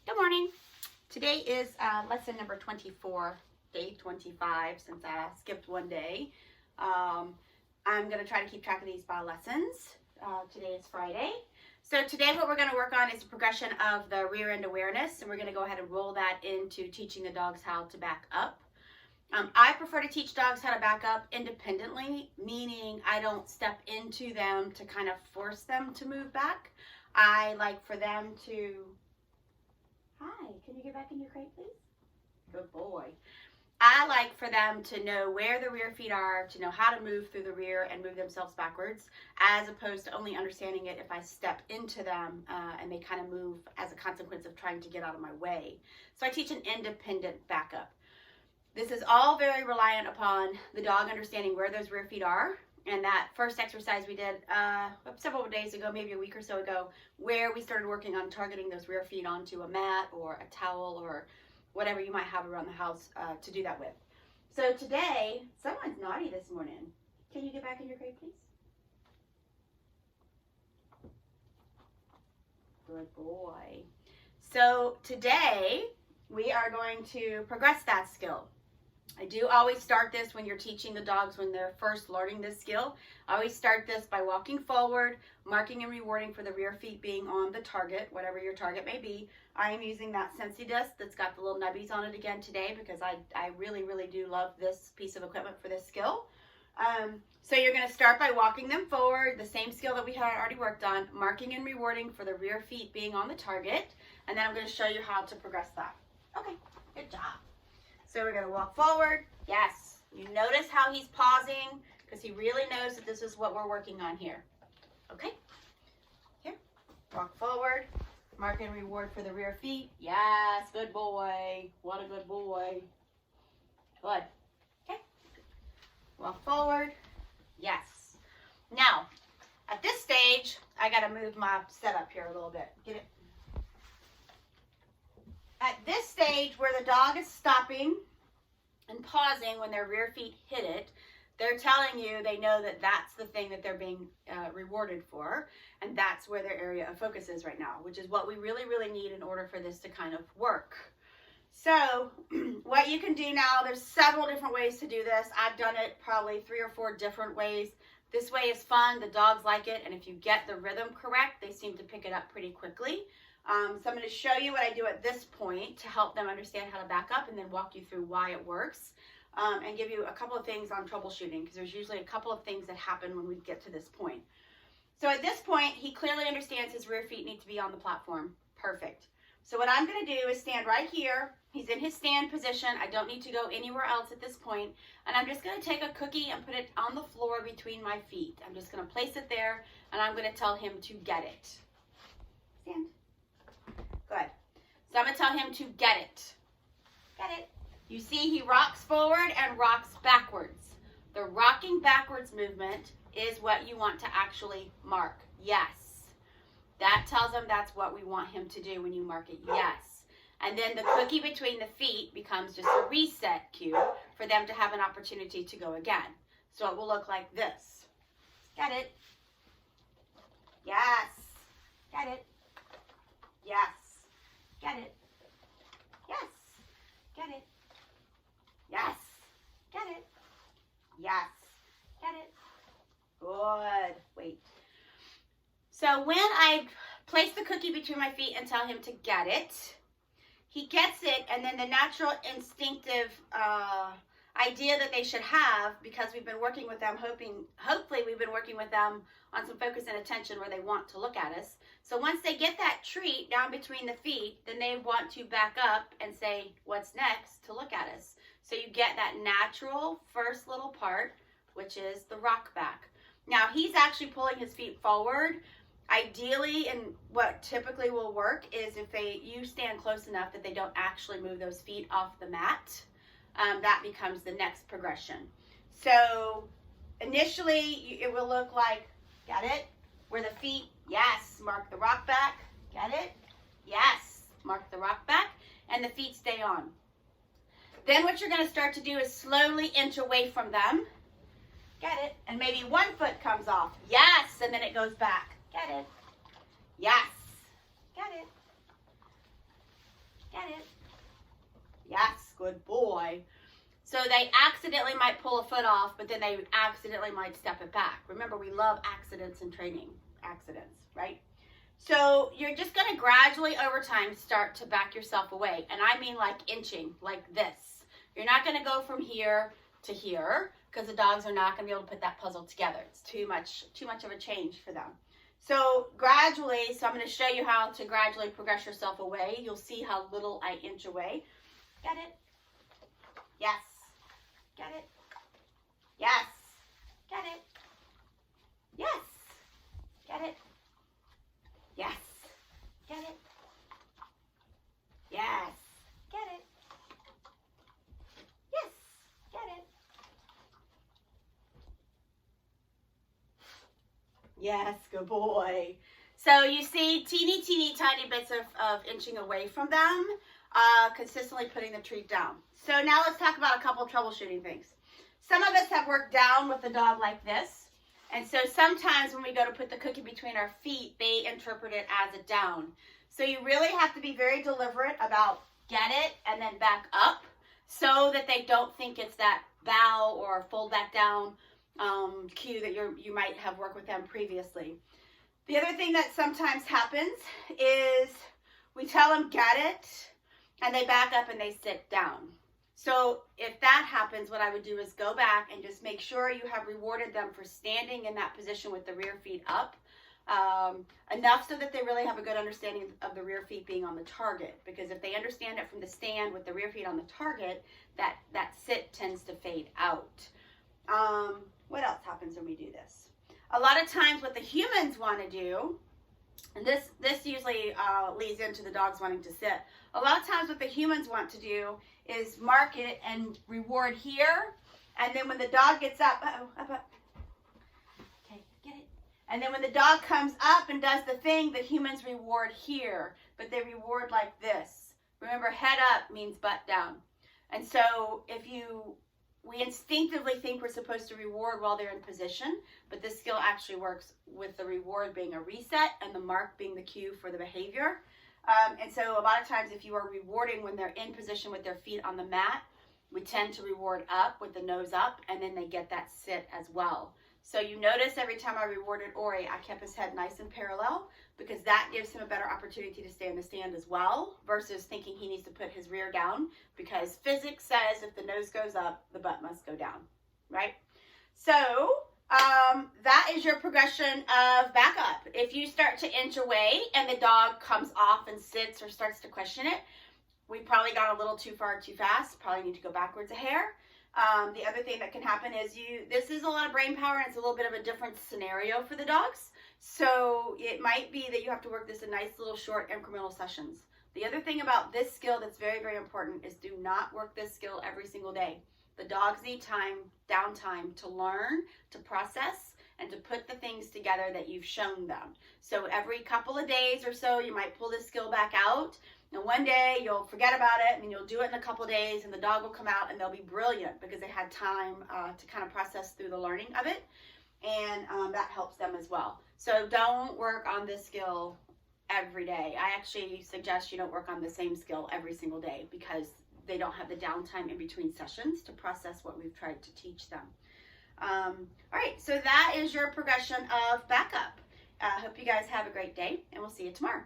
Good morning. Today is lesson number 24, day 25, since I skipped one day. I'm going to try to keep track of these by lessons. Today is Friday. So today what we're going to work on is a progression of the rear end awareness, and we're going to go ahead and roll that into teaching the dogs how to back up. I prefer to teach dogs how to back up independently, meaning I don't step into them to kind of force them to move back. I like for them to... Hi, can you get back in your crate, please? Good boy. I like for them to know where the rear feet are, to know how to move through the rear and move themselves backwards, as opposed to only understanding it if I step into them and they kind of move as a consequence of trying to get out of my way. So I teach an independent backup. This is all very reliant upon the dog understanding where those rear feet are. And that first exercise we did several days ago, maybe a week or so ago, where we started working on targeting those rear feet onto a mat or a towel or whatever you might have around the house to do that with. So today, someone's naughty this morning. Can you get back in your crate, please? Good boy. So today, we are going to progress that skill. I do always start this when you're teaching the dogs when they're first learning this skill. I always start this by walking forward, marking and rewarding for the rear feet being on the target, whatever your target may be. I am using that Scentsy disc that's got the little nubbies on it again today because I really, really do love this piece of equipment for this skill. So you're going to start by walking them forward, the same skill that we had already worked on, marking and rewarding for the rear feet being on the target, and then I'm going to show you how to progress that. Okay, good job. So we're going to walk forward. Yes. You notice how he's pausing because he really knows that this is what we're working on here. Okay. Here. Walk forward. Mark and reward for the rear feet. Yes. Good boy. What a good boy. Good. Okay. Walk forward. Yes. Now, at this stage, I got to move my setup here a little bit. Get it. At this stage where the dog is stopping and pausing when their rear feet hit it, they're telling you they know that that's the thing that they're being rewarded for, and that's where their area of focus is right now, which is what we really, really need in order for this to kind of work. So what you can do now, there's several different ways to do this. I've done it probably 3 or 4 different ways. This way is fun. The dogs like it, and if you get the rhythm correct, they seem to pick it up pretty quickly. So I'm going to show you what I do at this point to help them understand how to back up and then walk you through why it works and give you a couple of things on troubleshooting because there's usually a couple of things that happen when we get to this point. So at this point, he clearly understands his rear feet need to be on the platform. Perfect. So what I'm going to do is stand right here. He's in his stand position. I don't need to go anywhere else at this point. And I'm just going to take a cookie and put it on the floor between my feet. I'm just going to place it there and I'm going to tell him to get it. Stand. Good. So I'm going to tell him to get it. Get it. You see he rocks forward and rocks backwards. The rocking backwards movement is what you want to actually mark. Yes. That tells him that's what we want him to do when you mark it. Yes. And then the cookie between the feet becomes just a reset cue for them to have an opportunity to go again. So it will look like this. Get it. Yes. Get it. Yes. Get it. Yes. Get it. Yes. Get it. Yes. Get it. Good. Wait. So when I place the cookie between my feet and tell him to get it, he gets it, and then the natural instinctive idea that they should have, because we've been working with them, hopefully we've been working with them on some focus and attention where they want to look at us. So once they get that treat down between the feet, then they want to back up and say, what's next, to look at us. So you get that natural first little part, which is the rock back. Now he's actually pulling his feet forward. Ideally, and what typically will work is if you stand close enough that they don't actually move those feet off the mat. That becomes the next progression. So initially it will look like, got it? Where the feet, yes, mark the rock back, get it? Yes, mark the rock back, and the feet stay on. Then what you're going to start to do is slowly inch away from them, get it? And maybe one foot comes off, yes, and then it goes back, get it? Yes, get it? good boy. So they accidentally might pull a foot off, but then they accidentally might step it back. Remember, we love accidents in training. Accidents, right? So you're just going to gradually over time start to back yourself away. And I mean like inching, like this. You're not going to go from here to here because the dogs are not going to be able to put that puzzle together. It's too much of a change for them. So gradually, so I'm going to show you how to gradually progress yourself away. You'll see how little I inch away. Get it? Yes. Get it? Yes. Get it? Yes. Get it? Yes. Get it? Yes. Get it? Yes. Get it? Yes, good boy. So you see teeny tiny bits of inching away from them, consistently putting the treat down. So now let's talk about a couple of troubleshooting things. Some of us have worked down with the dog like this. And so sometimes when we go to put the cookie between our feet, they interpret it as a down. So you really have to be very deliberate about get it and then back up so that they don't think it's that bow or fold back down cue that you might have worked with them previously. The other thing that sometimes happens is we tell them get it and they back up and they sit down. So if that happens, what I would do is go back and just make sure you have rewarded them for standing in that position with the rear feet up enough so that they really have a good understanding of the rear feet being on the target. Because if they understand it from the stand with the rear feet on the target, that sit tends to fade out. What else happens when we do this? A lot of times what the humans want to do, and this usually leads into the dogs wanting to sit. A lot of times what the humans want to do is mark it and reward here. And then when the dog gets up, up. Okay, get it. And then when the dog comes up and does the thing, the humans reward here. But they reward like this. Remember, head up means butt down. And so we instinctively think we're supposed to reward while they're in position, but this skill actually works with the reward being a reset and the mark being the cue for the behavior. And so a lot of times if you are rewarding when they're in position with their feet on the mat, we tend to reward up with the nose up, and then they get that sit as well. So you notice every time I rewarded Ori, I kept his head nice and parallel because that gives him a better opportunity to stay in the stand as well versus thinking he needs to put his rear down because physics says if the nose goes up, the butt must go down, right? So that is your progression of backup. If you start to inch away and the dog comes off and sits or starts to question it, we probably got a little too far too fast, probably need to go backwards a hair. The other thing that can happen is this is a lot of brain power and it's a little bit of a different scenario for the dogs. So it might be that you have to work this in nice little short incremental sessions. The other thing about this skill that's very, very important is do not work this skill every single day. The dogs need time, downtime to learn, to process, and to put the things together that you've shown them. So every couple of days or so, you might pull this skill back out. And one day you'll forget about it and you'll do it in a couple of days and the dog will come out and they'll be brilliant because they had time to kind of process through the learning of it. And that helps them as well. So don't work on this skill every day. I actually suggest you don't work on the same skill every single day because they don't have the downtime in between sessions to process what we've tried to teach them. All right, so that is your progression of backup. I hope you guys have a great day and we'll see you tomorrow.